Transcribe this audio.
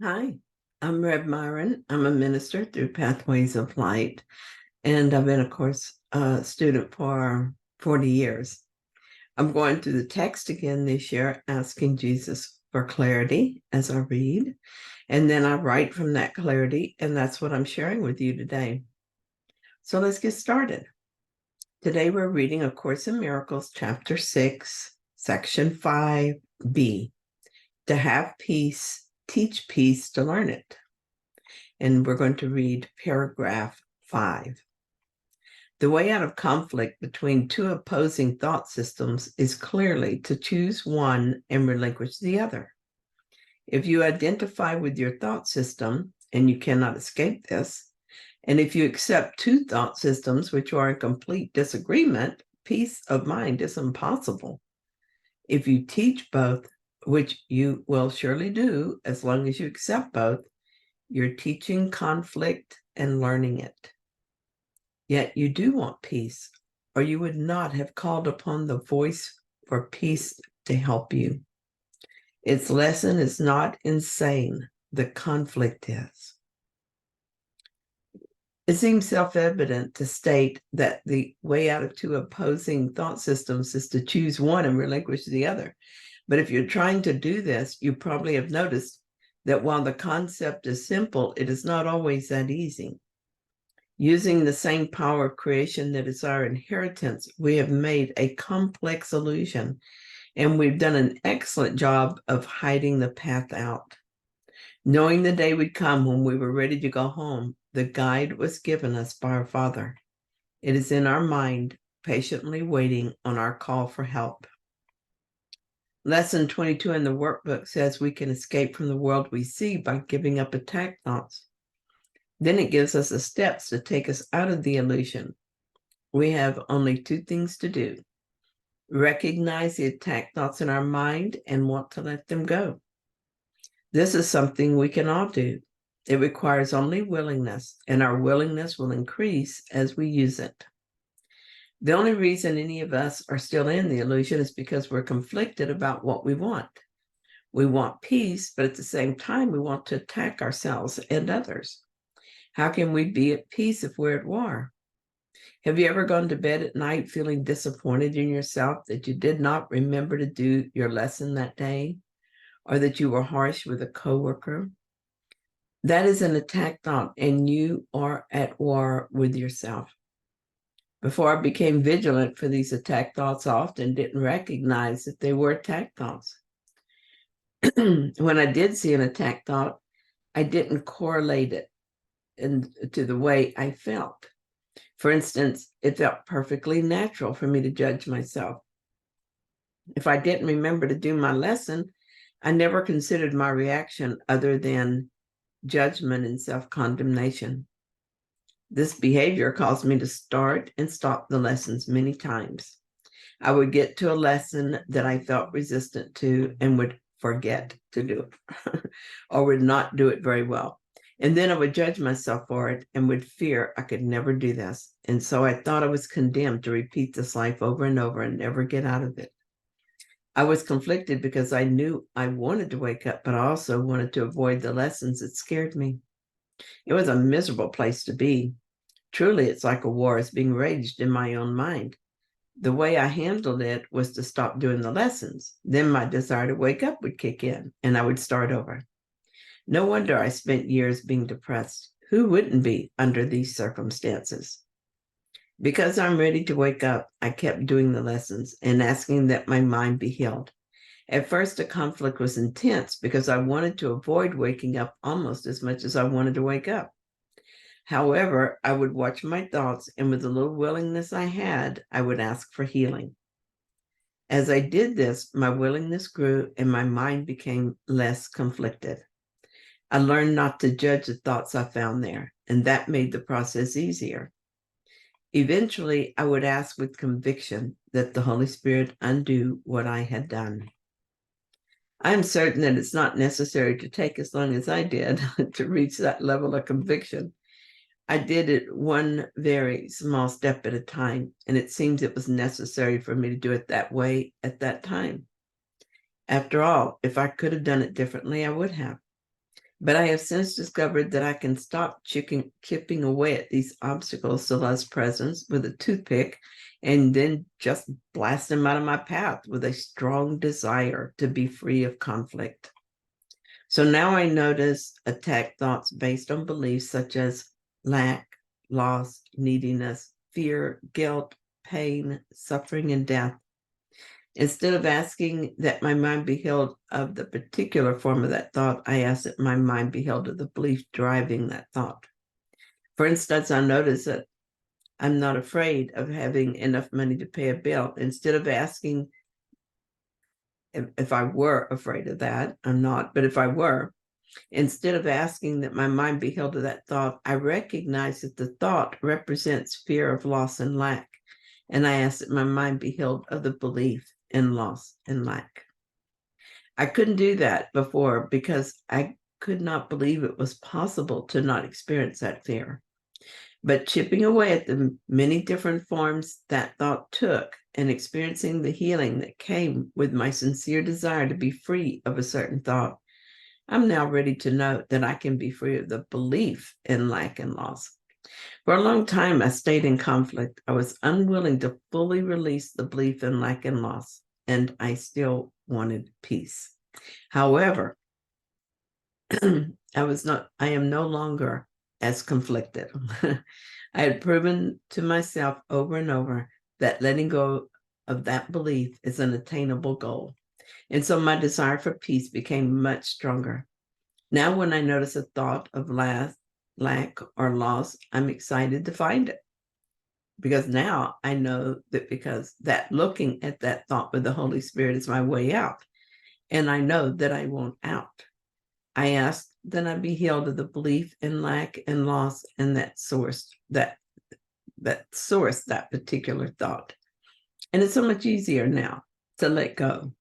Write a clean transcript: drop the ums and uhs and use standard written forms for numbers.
Hi, I'm Rev Myron. I'm a minister through Pathways of Light, and I've been, of course, a student for 40 years. I'm going through the text again this year, asking Jesus for clarity as I read, and then I write from that clarity, and that's what I'm sharing with you today. So let's get started. Today we're reading A Course in Miracles, Chapter 6, Section 5b. To have peace, teach peace to learn it. And we're going to read paragraph 5. The way out of conflict between two opposing thought systems is clearly to choose one and relinquish the other. If you identify with your thought system, and you cannot escape this, and if you accept two thought systems which are in complete disagreement, peace of mind is impossible. If you teach both, which you will surely do as long as you accept both, you're teaching conflict and learning it. Yet you do want peace, or you would not have called upon the voice for peace to help you. Its lesson is not insane, the conflict is. It seems self-evident to state that the way out of two opposing thought systems is to choose one and relinquish the other. But if you're trying to do this, you probably have noticed that while the concept is simple, it is not always that easy. Using the same power of creation that is our inheritance, we have made a complex illusion, and we've done an excellent job of hiding the path out. Knowing the day would come when we were ready to go home, the guide was given us by our Father. It is in our mind, patiently waiting on our call for help. Lesson 22 in the workbook says we can escape from the world we see by giving up attack thoughts. Then it gives us the steps to take us out of the illusion. We have only two things to do: recognize the attack thoughts in our mind and want to let them go. This is something we can all do. It requires only willingness, and our willingness will increase as we use it. The only reason any of us are still in the illusion is because we're conflicted about what we want. We want peace, but at the same time, we want to attack ourselves and others. How can we be at peace if we're at war? Have you ever gone to bed at night feeling disappointed in yourself that you did not remember to do your lesson that day, or that you were harsh with a coworker? That is an attack thought, and you are at war with yourself. Before I became vigilant for these attack thoughts, I often didn't recognize that they were attack thoughts. When I did see an attack thought, I didn't correlate it to the way I felt. For instance, it felt perfectly natural for me to judge myself. If I didn't remember to do my lesson, I never considered my reaction other than judgment and self-condemnation. This behavior caused me to start and stop the lessons many times. I would get to a lesson that I felt resistant to and would forget to do it or would not do it very well. And then I would judge myself for it and would fear I could never do this. And so I thought I was condemned to repeat this life over and over and never get out of it. I was conflicted because I knew I wanted to wake up, but I also wanted to avoid the lessons that scared me. It was a miserable place to be. Truly, it's like a war is being waged in my own mind. The way I handled it was to stop doing the lessons. Then my desire to wake up would kick in and I would start over. No wonder I spent years being depressed. Who wouldn't be under these circumstances? Because I'm ready to wake up, I kept doing the lessons and asking that my mind be healed. At first, the conflict was intense because I wanted to avoid waking up almost as much as I wanted to wake up. However, I would watch my thoughts, and with the little willingness I had, I would ask for healing. As I did this, my willingness grew and my mind became less conflicted. I learned not to judge the thoughts I found there, and that made the process easier. Eventually, I would ask with conviction that the Holy Spirit undo what I had done. I am certain that it's not necessary to take as long as I did to reach that level of conviction. I did it one very small step at a time, and it seems it was necessary for me to do it that way at that time. After all, if I could have done it differently, I would have. But I have since discovered that I can stop chipping away at these obstacles to Allah's presence with a toothpick and then just blast them out of my path with a strong desire to be free of conflict. So now I notice attack thoughts based on beliefs such as lack, loss, neediness, fear, guilt, pain, suffering, and death. Instead of asking that my mind be healed of the particular form of that thought, I ask that my mind be healed of the belief driving that thought. For instance, I notice that I'm not afraid of having enough money to pay a bill. Instead of asking if I were afraid of that, I'm not, but if I were, instead of asking that my mind be healed of that thought, I recognize that the thought represents fear of loss and lack. And I ask that my mind be healed of the belief in loss and lack. I couldn't do that before because I could not believe it was possible to not experience that fear. But chipping away at the many different forms that thought took and experiencing the healing that came with my sincere desire to be free of a certain thought, I'm now ready to know that I can be free of the belief in lack and loss. For a long time, I stayed in conflict. I was unwilling to fully release the belief in lack and loss, and I still wanted peace. However, I am no longer as conflicted. I had proven to myself over and over that letting go of that belief is an attainable goal. And so my desire for peace became much stronger. Now, when I notice a thought of lack or loss, I'm excited to find it. Because now I know that looking at that thought with the Holy Spirit is my way out. And I know that I want out. I ask that I be healed of the belief in lack and loss and that particular thought. And it's so much easier now to let go.